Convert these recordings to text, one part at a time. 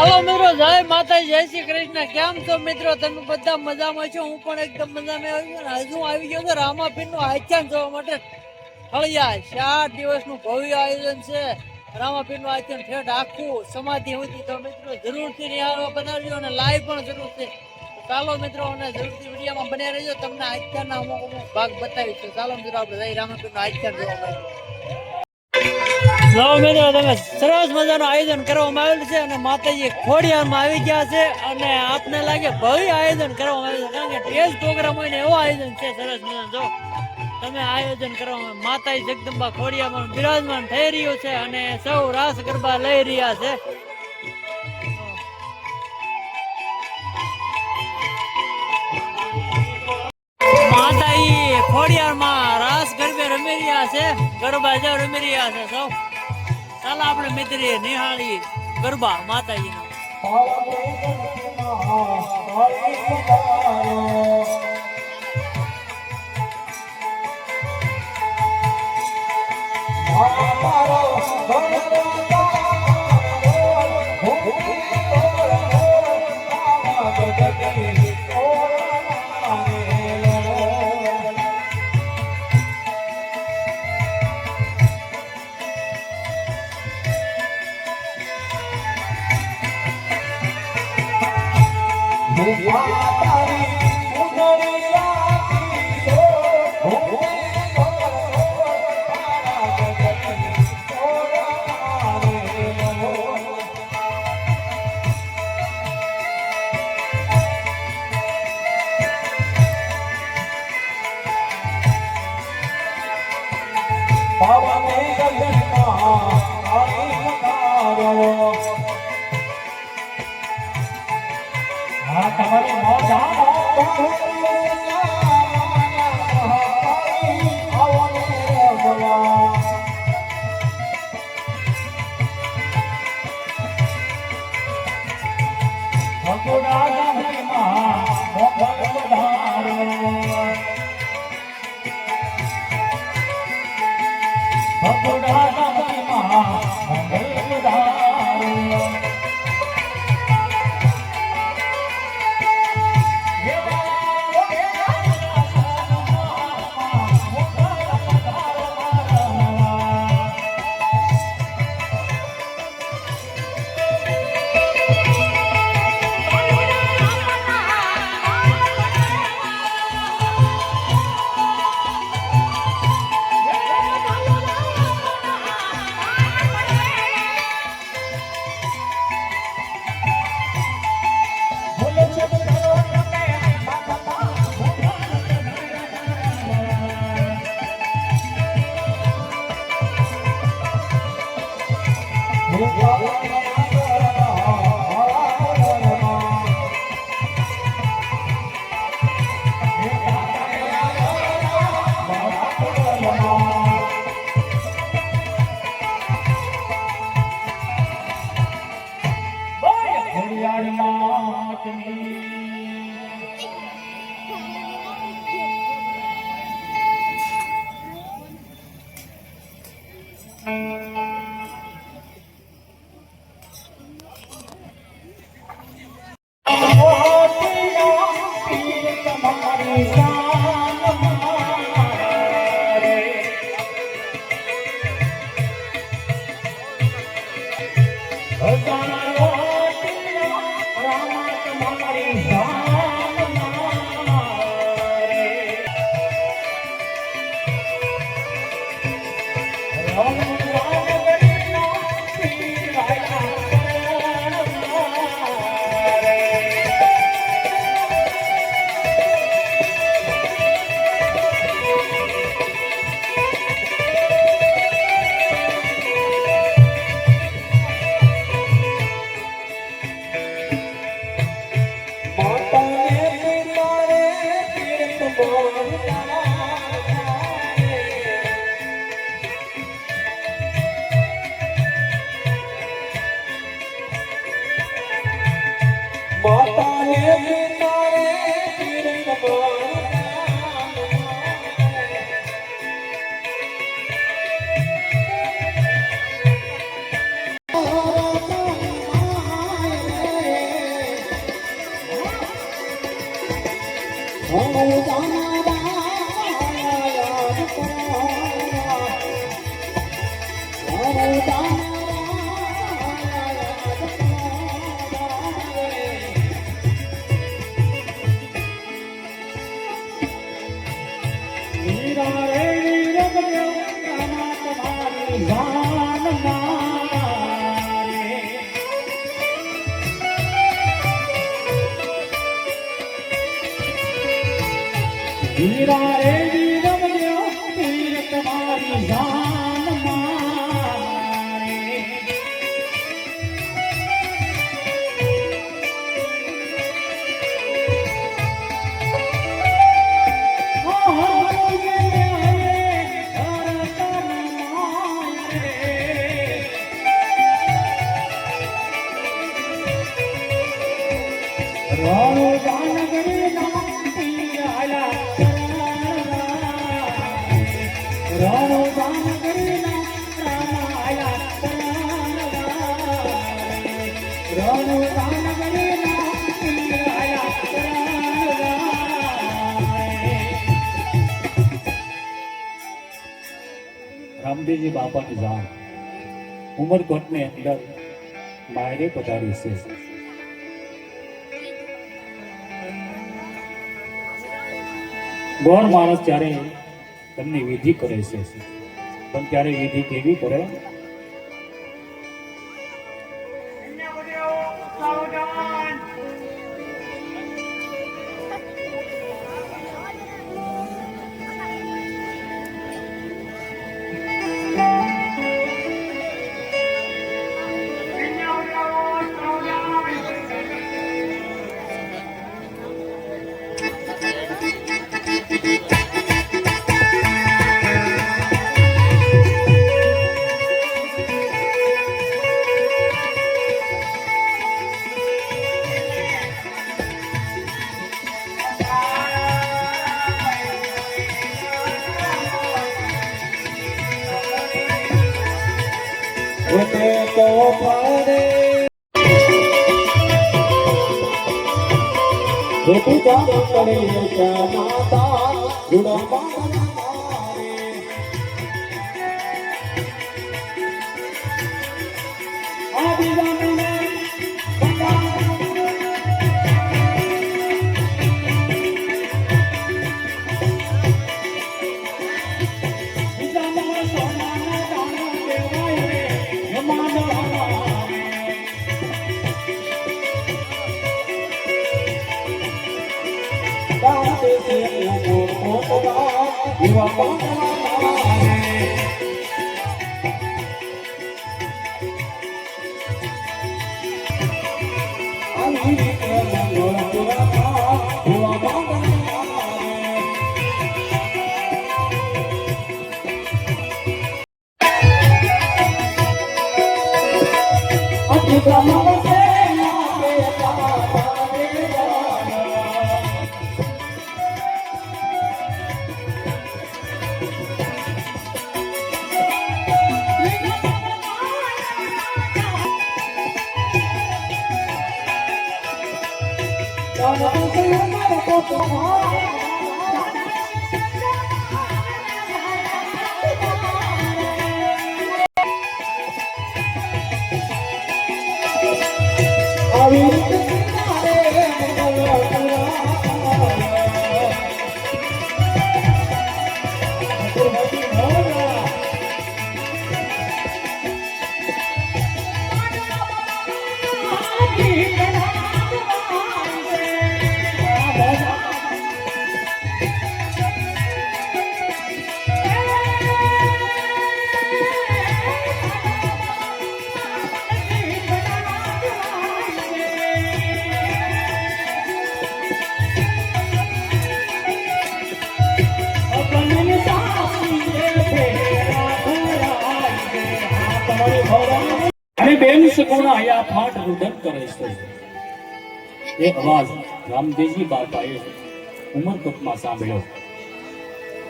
હાલો મિત્રો, જય માતાજી, જય શ્રી કૃષ્ણ. કેમ છો મિત્રો? તમે બધા મજામાં છો? હું પણ એકદમ મજામાં આવ્યો ને હજુ આવી ગયો છે રામાપીર નું આખ્યાન જોવા માટે. હળિયા 4 દિવસનું ભવ્ય આયોજન છે. રામાપીર નું આખ્યાન ઠેઠ આખું સમાધિ સુધી. તો મિત્રો જરૂરથી નિહાળવા બનાવજો અને લાઈવ પણ જરૂર છે. ચાલો મિત્રો, અને જરૂરથી વિડીયોમાં બન્યા રહેજો. તમને આખ્યાનના અમુક ભાગ બતાવીશું. ચાલો મિત્રો, આપણે જઈ રામાપીર નું આખ્યાન જોવા માટે. મિત્રો, તમે સરસ મજાનું આયોજન કરવામાં આવેલું છે અને માતાજી ખોડિયારમાં આવી ગયા છે અને આપને લાગે ભવ્ય આયોજન કરવામાં આવ્યું છે, કારણ કે સ્ટેજ પ્રોગ્રામ હોય ને એવો આયોજન છે સરસ મજાનું. જો તમે આયોજન કરવામાં માતાજી જગદંબા ખોડિયામાં બિરાજમાન થઈ રહ્યું છે અને સૌ રાસ ગરબા લઈ રહ્યા છે. માતાજી ખોડિયારમાં રાસ ગરબે રમી રહ્યા છે, ગરબા જો રમી રહ્યા છે સૌ. ચાલો આપણે મિત્રીએ નિહાળી ગરબા માતાજીનો. હીરા રે રમજો હીર તમારી જાન મારે રાણો જાનગરી ના પીરાયા રાણો જાનગરી ના રામાયા રાણો જાનગરી ના પીરાયા રામદેવજી બાપાની જાન ઉમરકોટની અંદર માયરે પધારી છે. ગોર માણસ ત્યારે તેમની વિધિ કરે છે, પણ ત્યારે વિધિ કેવી કરે? અને બેન સગુણા આયા ફાટ રુદન કરે છે. એ અવાજ રામદેવજી બાપાએ ઉમરકોટમાં સાંભળ્યો.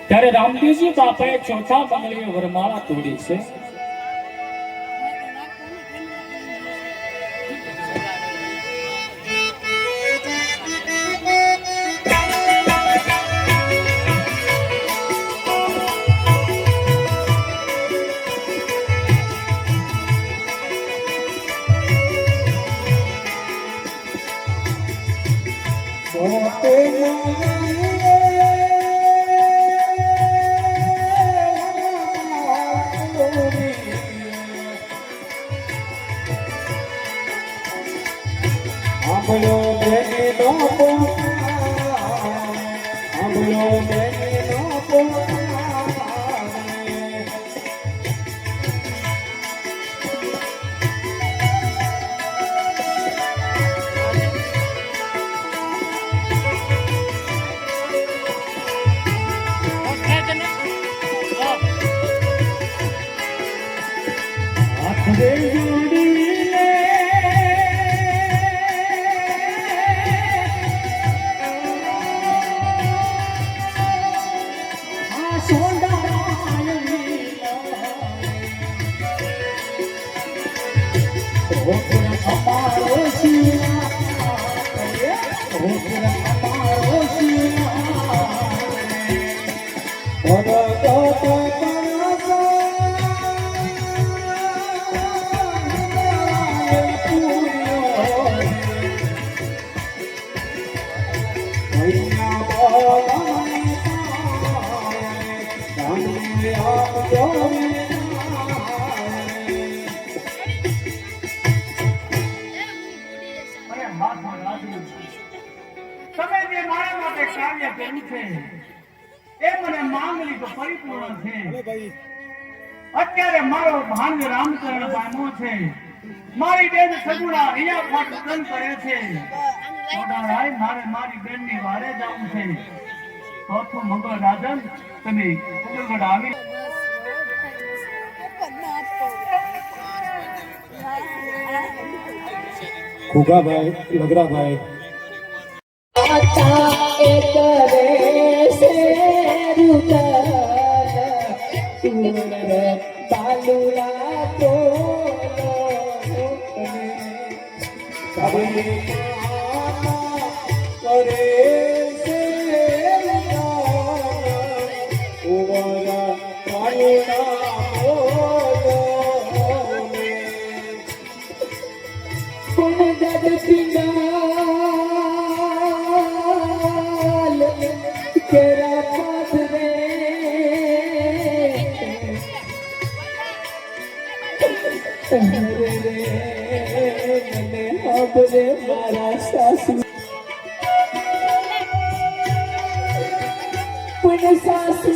ત્યારે રામદેવજી બાપાએ ચોથા બંગલીએ વરમાળા તોડી છે. તમે જે મારા માટે કાર્ય કર્યું છે એ મને માંગલિક પરિપૂર્ણ છે. અત્યારે મારો ભાંગ રામચરણ પામ્યો છે. મારી બેન સગુણા અહીંયા ફાટ ઉડન કરે છે. મોટાભાઈ મારે મારી બેન ની વારે જવું છે. ચોથું મંગળ રાજન તમે કુંડલગઢ આવી ખુગાભાઈ લગરાભાઈ મારા સાસુ પણ સાસુ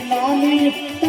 નાની